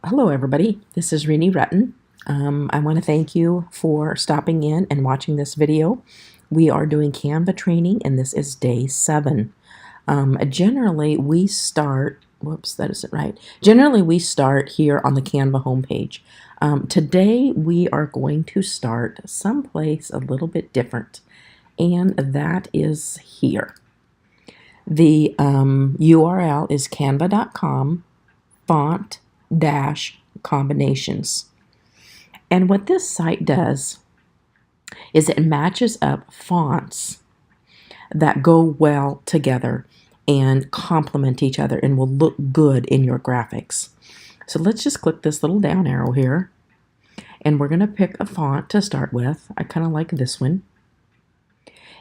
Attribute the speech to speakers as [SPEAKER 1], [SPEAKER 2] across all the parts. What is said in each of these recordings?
[SPEAKER 1] Hello everybody, this is Renee Rutten. I want to thank you for stopping in and watching this video. We are doing Canva training and this is day 7. Generally we start, whoops, that isn't right. Generally we start here on the Canva homepage. Today we are going to start someplace a little bit different, and that is here. The URL is canva.com font combinations. And what this site does is it matches up fonts that go well together and complement each other and will look good in your graphics. So let's just click this little down arrow here, and we're going to pick a font to start with. I kind of like this one.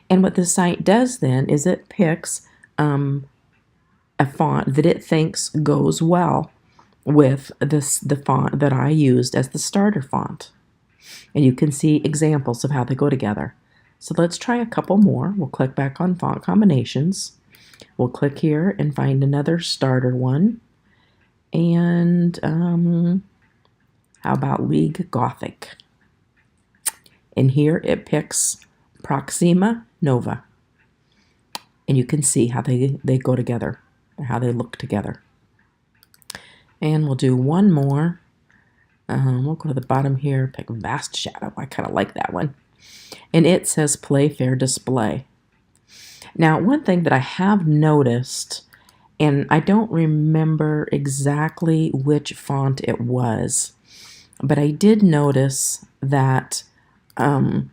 [SPEAKER 1] And what the site does then is it picks a font that it thinks goes well with the font that I used as the starter font. And you can see examples of how they go together. So let's try a couple more. We'll click back on font combinations. We'll click here and find another starter one. And how about League Gothic? And here it picks Proxima Nova. And you can see how they go together, or how they look together. And we'll do one more. We'll go to the bottom here, pick Vast Shadow. I kind of like that one. And it says Play Fair Display. Now, one thing that I have noticed, and I don't remember exactly which font it was, but I did notice that there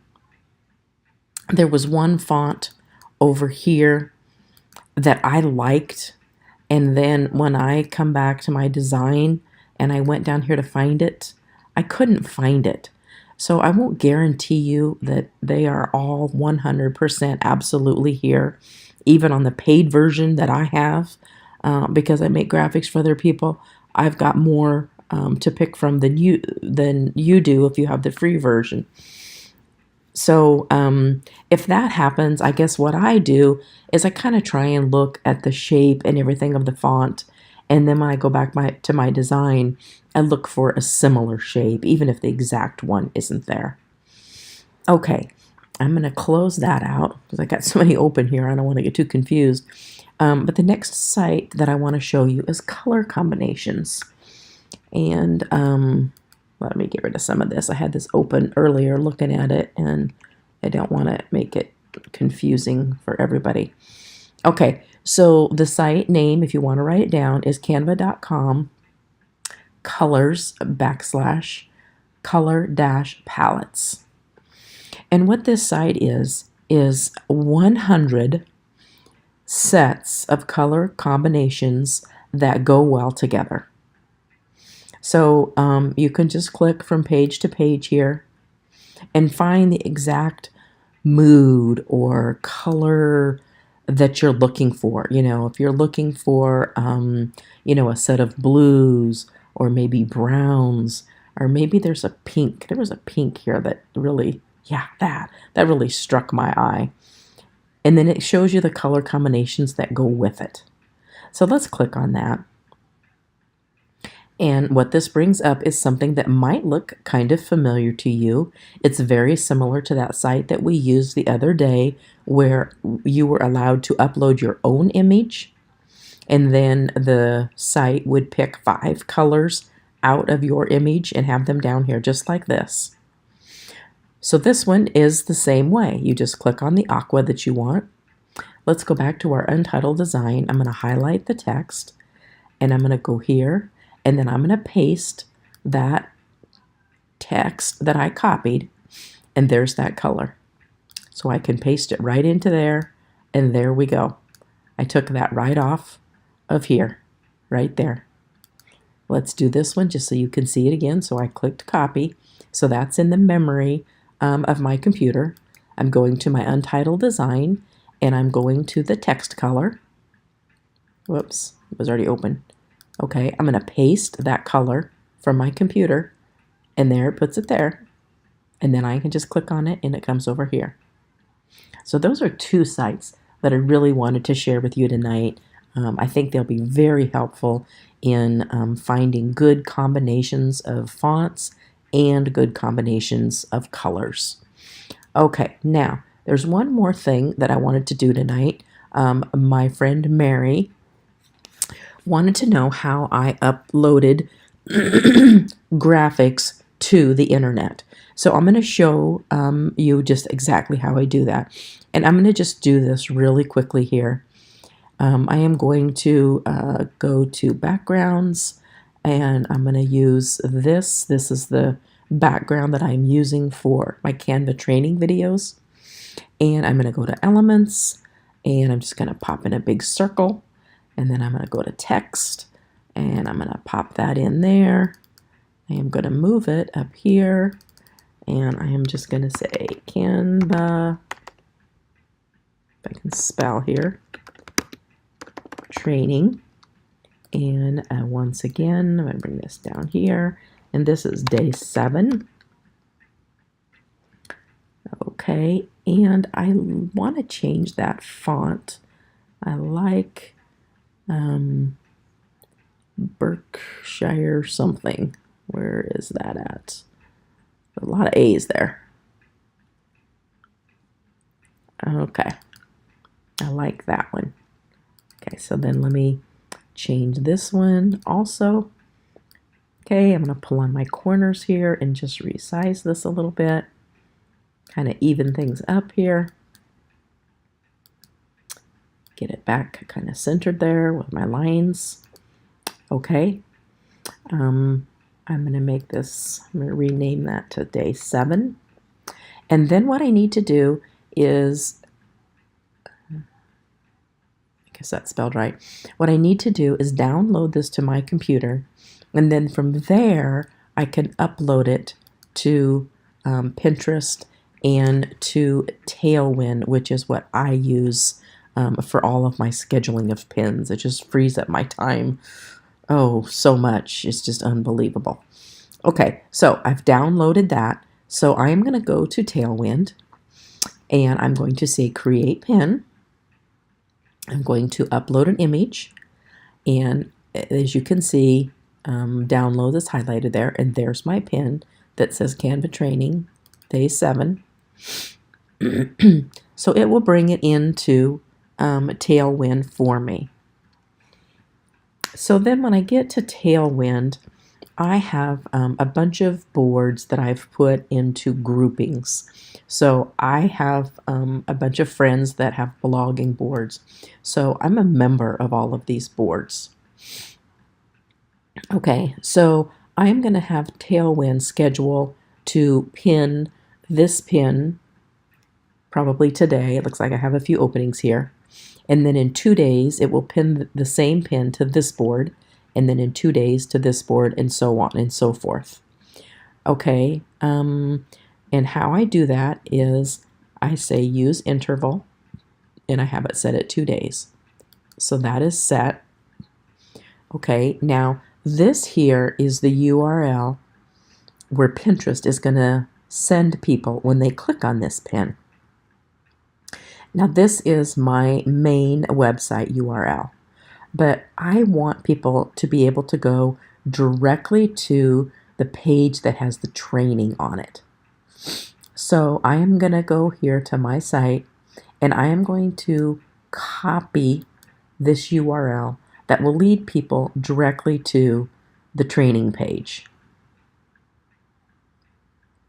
[SPEAKER 1] was one font over here that I liked. And then when I come back to my design and I went down here to find it, I couldn't find it. So I won't guarantee you that they are all 100% absolutely here, even on the paid version that I have, because I make graphics for other people. I've got more to pick from than you do if you have the free version. So if that happens, I guess what I do is I kind of try and look at the shape and everything of the font. And then when I go back to my design, I look for a similar shape, even if the exact one isn't there. Okay, I'm going to close that out because I got so many open here. I don't want to get too confused. But the next site that I want to show you is color combinations. And let me get rid of some of this. I had this open earlier looking at it, and I don't want to make it confusing for everybody. Okay, so the site name, if you want to write it down, is canva.com colors / color-palettes. And what this site is 100 sets of color combinations that go well together. So you can just click from page to page here and find the exact mood or color that you're looking for. You know, if you're looking for, you know, a set of blues or maybe browns, or maybe there's a pink. There was a pink here that really, yeah, that really struck my eye. And then it shows you the color combinations that go with it. So let's click on that. And what this brings up is something that might look kind of familiar to you. It's very similar to that site that we used the other day where you were allowed to upload your own image, and then the site would pick 5 colors out of your image and have them down here just like this. So this one is the same way. You just click on the aqua that you want. Let's go back to our untitled design. I'm going to highlight the text, and I'm going to go here. And then I'm going to paste that text that I copied, and there's that color. So I can paste it right into there, and there we go. I took that right off of here, right there. Let's do this one just so you can see it again. So I clicked copy. So that's in the memory of my computer. I'm going to my untitled design, and I'm going to the text color. Whoops, it was already open. Okay, I'm going to paste that color from my computer, and there it puts it there. And then I can just click on it, and it comes over here. So those are 2 sites that I really wanted to share with you tonight. I think they'll be very helpful in finding good combinations of fonts and good combinations of colors. Okay, now there's one more thing that I wanted to do tonight. My friend Mary wanted to know how I uploaded graphics to the internet. So I'm going to show you just exactly how I do that. And I'm going to just do this really quickly here. I am going to go to backgrounds, and I'm going to use this. This is the background that I'm using for my Canva training videos. And I'm going to go to elements, and I'm just going to pop in a big circle, and then I'm going to go to text, and I'm going to pop that in there. I am going to move it up here, and I am just going to say Canva, if I can spell here, training. And once again, I'm going to bring this down here, and this is day 7. Okay, and I want to change that font. I like Berkshire something. Where is that at? A lot of A's there. Okay, I like that one. Okay, so then let me change this one also. Okay, I'm going to pull on my corners here and just resize this a little bit. Kind of even things up here. Get it back kind of centered there with my lines. Okay. I'm going to make this, I'm going to rename that to day 7. And then what I need to do is, I guess that's spelled right. What I need to do is download this to my computer, and then from there I can upload it to Pinterest and to Tailwind, which is what I use for all of my scheduling of pins. It just frees up my time, oh, so much. It's just unbelievable. Okay, so I've downloaded that. So I am going to go to Tailwind, and I'm going to say Create Pin. I'm going to upload an image, and as you can see, download is highlighted there, and there's my pin that says Canva Training, Day 7. So it will bring it into Tailwind for me. So then when I get to Tailwind, I have a bunch of boards that I've put into groupings. So I have a bunch of friends that have blogging boards. So I'm a member of all of these boards. Okay, so I'm going to have Tailwind schedule to pin this pin probably today. It looks like I have a few openings here. And then in 2 days, it will pin the same pin to this board, and then in 2 days to this board, and so on and so forth. Okay, and how I do that is I say use interval, and I have it set at 2 days. So that is set. Okay, now this here is the URL where Pinterest is going to send people when they click on this pin. Now this is my main website URL, but I want people to be able to go directly to the page that has the training on it. So I am going to go here to my site, and I am going to copy this URL that will lead people directly to the training page.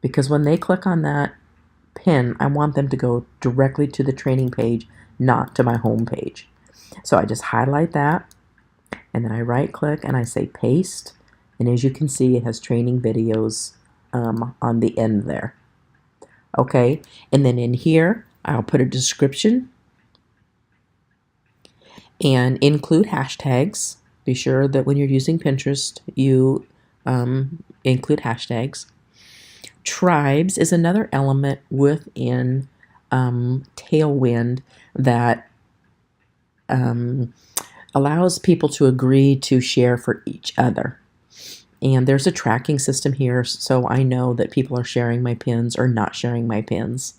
[SPEAKER 1] Because when they click on that pin, I want them to go directly to the training page, not to my home page. So I just highlight that, and then I right click and I say paste, and as you can see, it has training videos on the end there. Okay, and then in here I'll put a description and include hashtags. Be sure that when you're using Pinterest, you include hashtags. Tribes is another element within Tailwind that allows people to agree to share for each other. And there's a tracking system here, so I know that people are sharing my pins or not sharing my pins.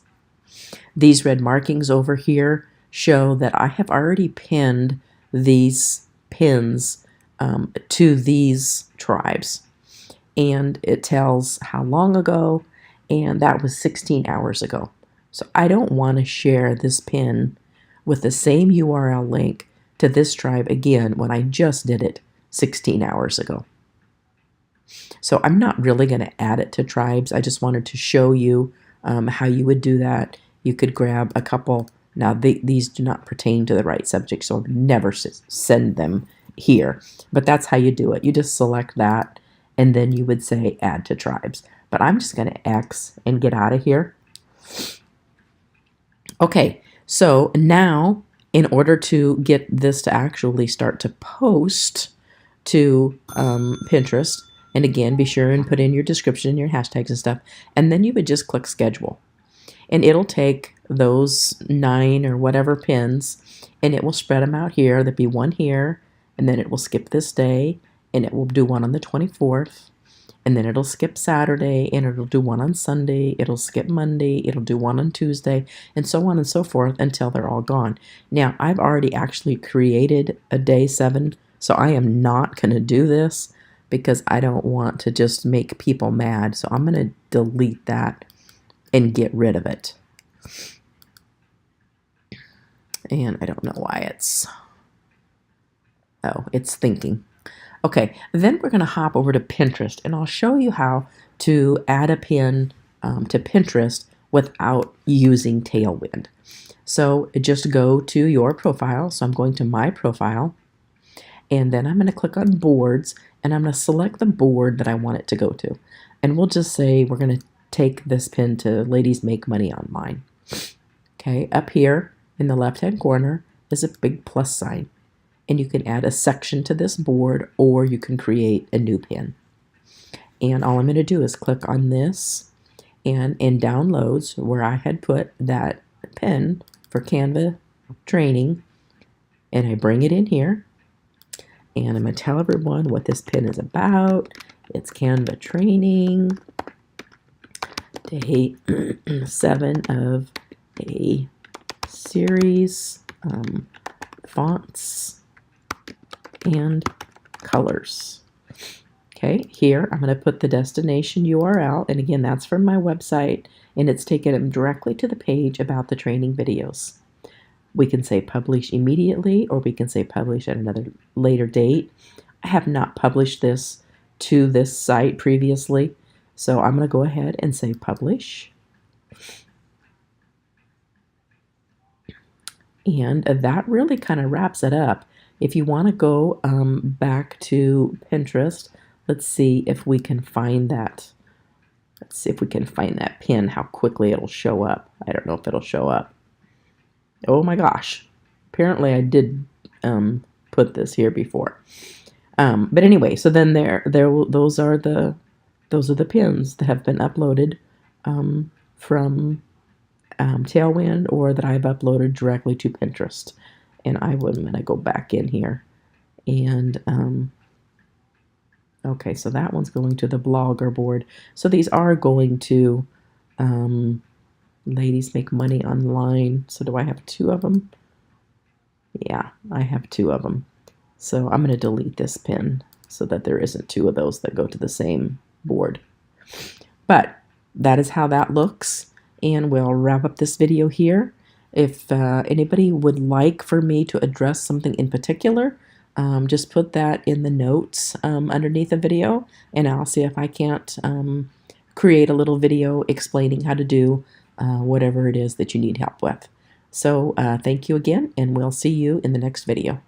[SPEAKER 1] These red markings over here show that I have already pinned these pins to these tribes. And it tells how long ago, and that was 16 hours ago. So I don't want to share this pin with the same URL link to this tribe again when I just did it 16 hours ago. So I'm not really going to add it to tribes. I just wanted to show you how you would do that. You could grab a couple. Now, these do not pertain to the right subject, so I would never send them here. But that's how you do it. You just select that, and then you would say add to tribes. But I'm just going to X and get out of here. Okay, so now in order to get this to actually start to post to Pinterest, and again, be sure and put in your description and your hashtags and stuff, and then you would just click schedule. And it'll take those 9 or whatever pins, and it will spread them out here. There'll be one here, and then it will skip this day, and it will do one on the 24th. And then it'll skip Saturday, and it'll do one on Sunday, it'll skip Monday, it'll do one on Tuesday, and so on and so forth until they're all gone. Now, I've already actually created a day 7, so I am not going to do this because I don't want to just make people mad. So I'm going to delete that and get rid of it. And I don't know why it's thinking. Okay, then we're going to hop over to Pinterest, and I'll show you how to add a pin to Pinterest without using Tailwind. So just go to your profile. So I'm going to my profile, and then I'm going to click on boards, and I'm going to select the board that I want it to go to. And we'll just say we're going to take this pin to Ladies Make Money Online. Okay, up here in the left-hand corner is a big plus sign. And you can add a section to this board, or you can create a new pin. And all I'm going to do is click on this, and in downloads where I had put that pin for Canva training, and I bring it in here, and I'm going to tell everyone what this pin is about. It's Canva training, day 7 of a series, fonts and colors. Okay, here I'm going to put the destination URL, and again, that's from my website, and it's taken them directly to the page about the training videos. We can say publish immediately, or we can say publish at another later date. I have not published this to this site previously, so I'm going to go ahead and say publish. And that really kind of wraps it up. If you want to go back to Pinterest, let's see if we can find that. Let's see if we can find that pin, how quickly it'll show up. I don't know if it'll show up. Oh my gosh. Apparently I did put this here before. But anyway, so then those are the pins that have been uploaded from Tailwind, or that I've uploaded directly to Pinterest. And I'm going to go back in here, and okay, so that one's going to the blogger board. So these are going to Ladies Make Money Online. So do I have 2 of them? Yeah, I have 2 of them. So I'm going to delete this pin so that there isn't 2 of those that go to the same board. But that is how that looks, and we'll wrap up this video here. If anybody would like for me to address something in particular, just put that in the notes underneath the video, and I'll see if I can't create a little video explaining how to do whatever it is that you need help with. So thank you again, and we'll see you in the next video.